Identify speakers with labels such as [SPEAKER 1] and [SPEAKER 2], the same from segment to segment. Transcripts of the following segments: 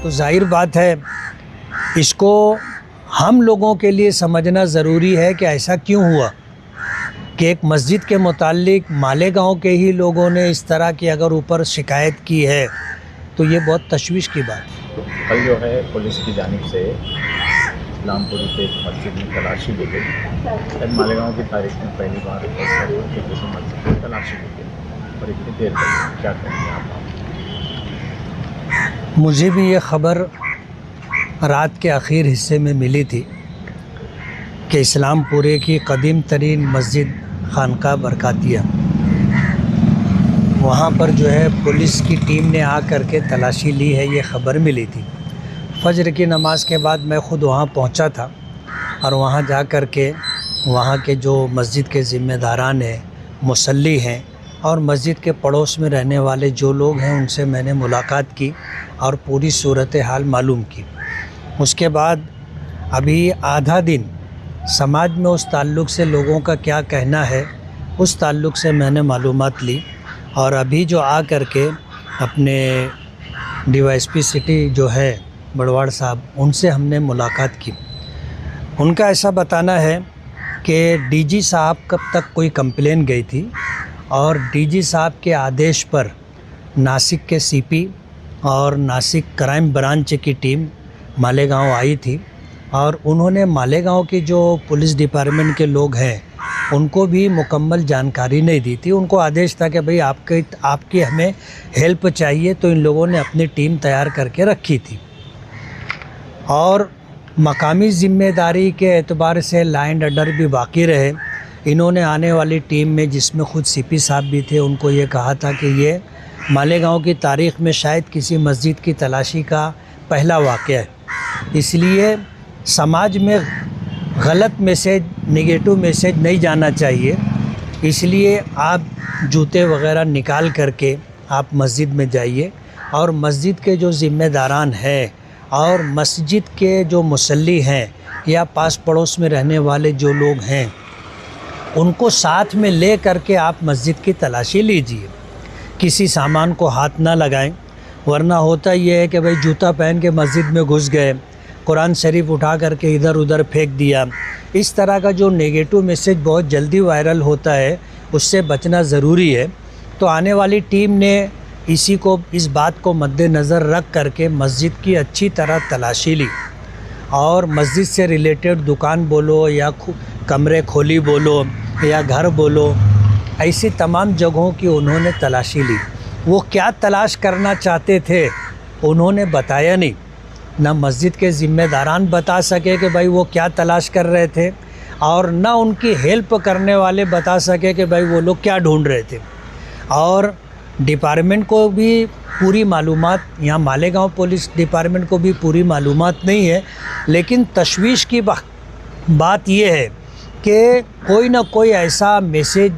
[SPEAKER 1] تو ظاہر بات ہے اس کو ہم لوگوں کے لیے سمجھنا ضروری ہے کہ ایسا کیوں ہوا کہ ایک مسجد کے متعلق مالیگاؤں کے ہی لوگوں نے اس طرح کی اگر اوپر شکایت کی ہے تو یہ بہت تشویش کی بات ہے۔
[SPEAKER 2] کل جو ہے پولیس کی جانب سے اسلام پوری کے ایک مسجد میں تلاشی لی گئی۔ مالیگاؤں کی تاریخ میں پہلی بار کسی مسجد میں تلاشی لی گئی اور اتنی دیر تک کیا کریں گے آپ؟
[SPEAKER 1] مجھے بھی یہ خبر رات کے آخر حصے میں ملی تھی کہ اسلام پورے کی قدیم ترین مسجد خانقاہ برکاتیہ وہاں پر جو ہے پولیس کی ٹیم نے آ کر کے تلاشی لی ہے، یہ خبر ملی تھی۔ فجر کی نماز کے بعد میں خود وہاں پہنچا تھا اور وہاں جا کر کے وہاں کے جو مسجد کے ذمہ داران ہیں، مصلی ہیں اور مسجد کے پڑوس میں رہنے والے جو لوگ ہیں ان سے میں نے ملاقات کی اور پوری صورتحال معلوم کی۔ اس کے بعد ابھی آدھا دن سماج میں اس تعلق سے لوگوں کا کیا کہنا ہے اس تعلق سے میں نے معلومات لی، اور ابھی جو آ کر کے اپنے D Y S P city جو ہے بڑواڑ صاحب، ان سے ہم نے ملاقات کی۔ ان کا ایسا بتانا ہے کہ ڈی جی صاحب کب تک کوئی کمپلین گئی تھی اور ڈی جی صاحب کے آدیش پر ناسک کے سی پی اور ناسک کرائم برانچ کی ٹیم مالیگاؤں آئی تھی اور انہوں نے مالیگاؤں کی جو پولیس ڈپارٹمنٹ کے لوگ ہیں ان کو بھی مکمل جانکاری نہیں دی تھی۔ ان کو آدیش تھا کہ بھئی آپ کی ہمیں ہیلپ چاہیے، تو ان لوگوں نے اپنی ٹیم تیار کر کے رکھی تھی اور مقامی ذمہ داری کے اعتبار سے لا اینڈ آرڈر بھی باقی رہے۔ انہوں نے آنے والی ٹیم میں، جس میں خود سی پی صاحب بھی تھے، ان کو یہ کہا تھا کہ یہ مالیگاؤں کی تاریخ میں شاید کسی مسجد کی تلاشی کا پہلا واقعہ ہے، اس لیے سماج میں غلط میسیج، نگیٹو میسیج نہیں جانا چاہیے، اس لیے آپ جوتے وغیرہ نکال کر کے آپ مسجد میں جائیے اور مسجد کے جو ذمہ داران ہیں اور مسجد کے جو مصلی ہیں یا پاس پڑوس میں رہنے والے جو لوگ ہیں ان کو ساتھ میں لے کر کے آپ مسجد کی تلاشی لیجیے۔ کسی سامان کو ہاتھ نہ لگائیں، ورنہ ہوتا یہ ہے کہ بھئی جوتا پہن کے مسجد میں گھس گئے، قرآن شریف اٹھا کر کے ادھر ادھر پھینک دیا۔ اس طرح کا جو نیگیٹو میسیج بہت جلدی وائرل ہوتا ہے، اس سے بچنا ضروری ہے۔ تو آنے والی ٹیم نے اس بات کو مد نظر رکھ کر کے مسجد کی اچھی طرح تلاشی لی اور مسجد سے ریلیٹڈ دکان بولو یا کمرے کھولی بولو یا گھر بولو، ایسی تمام جگہوں کی انہوں نے تلاشی لی۔ وہ کیا تلاش کرنا چاہتے تھے انہوں نے بتایا نہیں، نہ مسجد کے ذمہ داران بتا سکے کہ بھائی وہ کیا تلاش کر رہے تھے، اور نہ ان کی ہیلپ کرنے والے بتا سکے کہ بھائی وہ لوگ کیا ڈھونڈ رہے تھے۔ اور ڈپارٹمنٹ کو بھی پوری معلومات، یہاں مالیگاؤں پولیس ڈپارٹمنٹ کو بھی پوری معلومات نہیں ہے، لیکن تشویش کی بات یہ ہے کہ کوئی نہ کوئی ایسا میسیج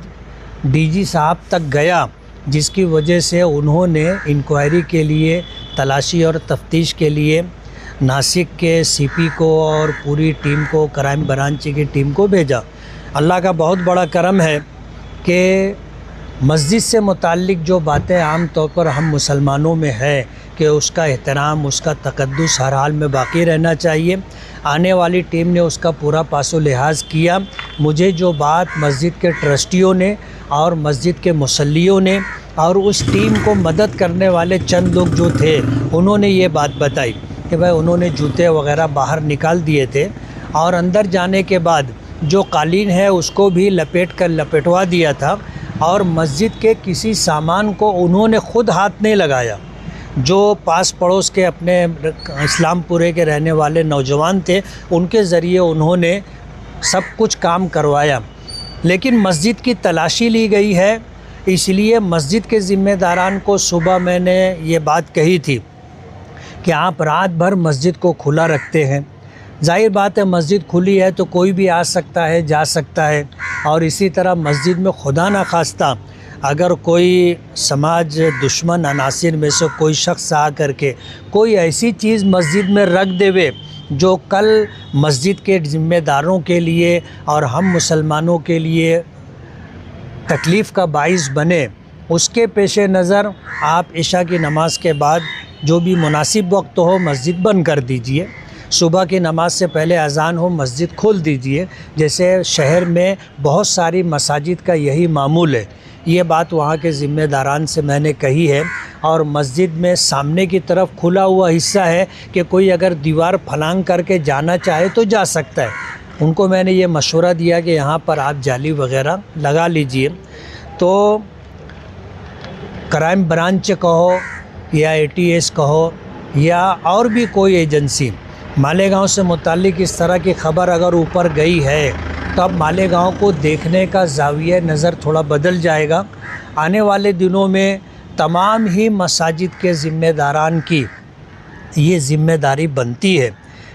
[SPEAKER 1] ڈی جی صاحب تک گیا جس کی وجہ سے انہوں نے انکوائری کے لیے، تلاشی اور تفتیش کے لیے ناسک کے سی پی کو اور پوری ٹیم کو، کرائم برانچ کی ٹیم کو بھیجا۔ اللہ کا بہت بڑا کرم ہے کہ مسجد سے متعلق جو باتیں عام طور پر ہم مسلمانوں میں ہے کہ اس کا احترام، اس کا تقدس ہر حال میں باقی رہنا چاہیے، آنے والی ٹیم نے اس کا پورا پاس و لحاظ کیا۔ مجھے جو بات مسجد کے ٹرسٹیوں نے اور مسجد کے مصلیوں نے اور اس ٹیم کو مدد کرنے والے چند لوگ جو تھے انہوں نے یہ بات بتائی کہ بھائی انہوں نے جوتے وغیرہ باہر نکال دیے تھے اور اندر جانے کے بعد جو قالین ہے اس کو بھی لپیٹوا دیا تھا، اور مسجد کے کسی سامان کو انہوں نے خود ہاتھ نہیں لگایا۔ جو پاس پڑوس کے اپنے اسلام پورے کے رہنے والے نوجوان تھے ان کے ذریعے انہوں نے سب کچھ کام کروایا، لیکن مسجد کی تلاشی لی گئی ہے۔ اس لیے مسجد کے ذمہ داران کو صبح میں نے یہ بات کہی تھی کہ آپ رات بھر مسجد کو کھلا رکھتے ہیں۔ ظاہر بات ہے مسجد کھلی ہے تو کوئی بھی آ سکتا ہے، جا سکتا ہے، اور اسی طرح مسجد میں خدا نخواستہ اگر کوئی سماج دشمن عناصر میں سے کوئی شخص آ کر کے کوئی ایسی چیز مسجد میں رکھ دے جو کل مسجد کے ذمہ داروں کے لیے اور ہم مسلمانوں کے لیے تکلیف کا باعث بنے، اس کے پیش نظر آپ عشاء کی نماز کے بعد جو بھی مناسب وقت ہو مسجد بند کر دیجئے، صبح کی نماز سے پہلے اذان ہو مسجد کھول دیجئے، جیسے شہر میں بہت ساری مساجد کا یہی معمول ہے۔ یہ بات وہاں کے ذمہ داران سے میں نے کہی ہے، اور مسجد میں سامنے کی طرف کھلا ہوا حصہ ہے کہ کوئی اگر دیوار پھلانگ کر کے جانا چاہے تو جا سکتا ہے۔ ان کو میں نے یہ مشورہ دیا کہ یہاں پر آپ جالی وغیرہ لگا لیجئے۔ تو کرائم برانچ کہو یا ATS کہو یا اور بھی کوئی ایجنسی، مالیگاؤں سے متعلق اس طرح کی خبر اگر اوپر گئی ہے تو اب مالیگاؤں کو دیکھنے کا زاویہ نظر تھوڑا بدل جائے گا۔ آنے والے دنوں میں تمام ہی مساجد کے ذمہ داران کی یہ ذمہ داری بنتی ہے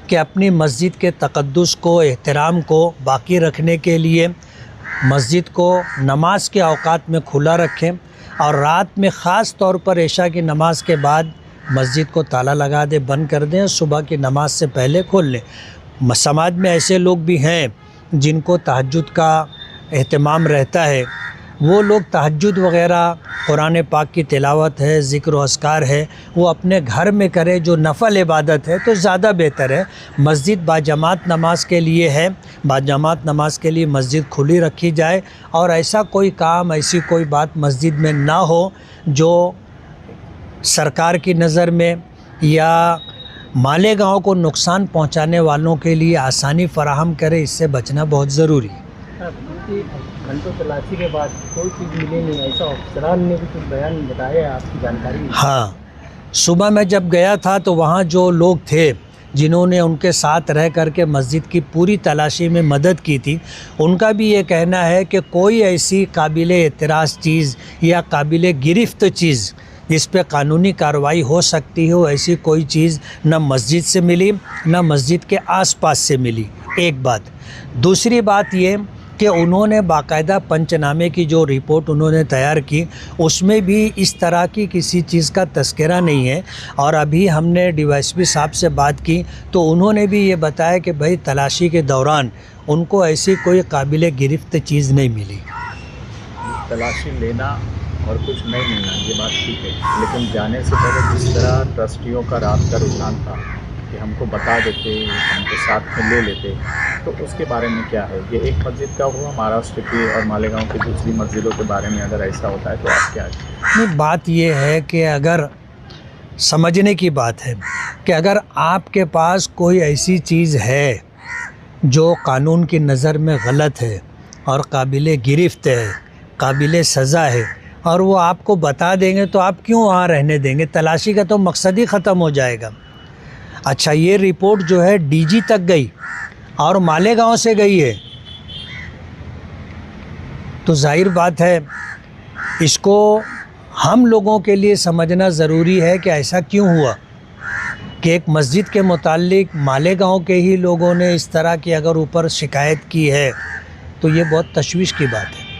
[SPEAKER 1] کہ اپنی مسجد کے تقدس کو، احترام کو باقی رکھنے کے لیے مسجد کو نماز کے اوقات میں کھلا رکھیں، اور رات میں خاص طور پر عشاء کی نماز کے بعد مسجد کو تالا لگا دیں، بند کر دیں، صبح کی نماز سے پہلے کھول لیں۔ سماج میں ایسے لوگ بھی ہیں جن کو تہجد کا اہتمام رہتا ہے، وہ لوگ تہجد وغیرہ، قرآن پاک کی تلاوت ہے، ذکر و اذکار ہے، وہ اپنے گھر میں کرے، جو نفل عبادت ہے تو زیادہ بہتر ہے۔ مسجد باجماعت نماز کے لیے ہے، باجماعت نماز کے لیے مسجد کھلی رکھی جائے، اور ایسا کوئی کام، ایسی کوئی بات مسجد میں نہ ہو جو سرکار کی نظر میں یا مالیگاؤں کو نقصان پہنچانے والوں کے لیے آسانی فراہم کرے۔ اس سے بچنا بہت ضروری ہے۔
[SPEAKER 3] گھنٹوں تلاشی کے بعد کوئی چیز ملی نہیں، ایسا افسران نے بھی کچھ بیان بتایا، آپ کی جانکاری میں؟
[SPEAKER 1] ہاں، صبح میں جب گیا تھا تو وہاں جو لوگ تھے جنہوں نے ان کے ساتھ رہ کر کے مسجد کی پوری تلاشی میں مدد کی تھی، ان کا بھی یہ کہنا ہے کہ کوئی ایسی قابل اعتراض چیز یا قابل گرفت چیز جس پہ قانونی کارروائی ہو سکتی ہو، ایسی کوئی چیز نہ مسجد سے ملی نہ مسجد کے آس پاس سے ملی۔ ایک بات۔ دوسری بات یہ کہ انہوں نے باقاعدہ پنچنامے کی جو رپورٹ انہوں نے تیار کی، اس میں بھی اس طرح کی کسی چیز کا تذکرہ نہیں ہے، اور ابھی ہم نے DYSP صاحب سے بات کی تو انہوں نے بھی یہ بتایا کہ بھئی تلاشی کے دوران ان کو ایسی کوئی قابل گرفت چیز نہیں ملی۔
[SPEAKER 2] تلاشی لینا اور کچھ نہیں ملنا یہ بات ٹھیک ہے، لیکن جانے سے پہلے جس طرح ٹرسٹیوں کا رابطہ رجحان تھا کہ ہم کو بتا دیتے، ہم کو ساتھ میں لے لیتے، تو اس کے بارے میں کیا ہے؟ یہ ایک مسجد کا ہوا، مہاراشٹر کی اور مالیگاؤں کی دوسری مسجدوں کے بارے میں اگر ایسا ہوتا ہے تو آپ کیا
[SPEAKER 1] نہیں، بات یہ ہے کہ اگر سمجھنے کی بات ہے کہ اگر آپ کے پاس کوئی ایسی چیز ہے جو قانون کی نظر میں غلط ہے اور قابل گرفت ہے، قابل سزا ہے، اور وہ آپ کو بتا دیں گے تو آپ کیوں وہاں رہنے دیں گے؟ تلاشی کا تو مقصد ہی ختم ہو جائے گا۔ اچھا، یہ رپورٹ جو ہے DG تک گئی اور مالیگاؤں سے گئی ہے، تو ظاہر بات ہے اس کو ہم لوگوں کے لیے سمجھنا ضروری ہے کہ ایسا کیوں ہوا کہ ایک مسجد کے متعلق مالیگاؤں کے ہی لوگوں نے اس طرح کی اگر اوپر شکایت کی ہے تو یہ بہت تشویش کی بات ہے۔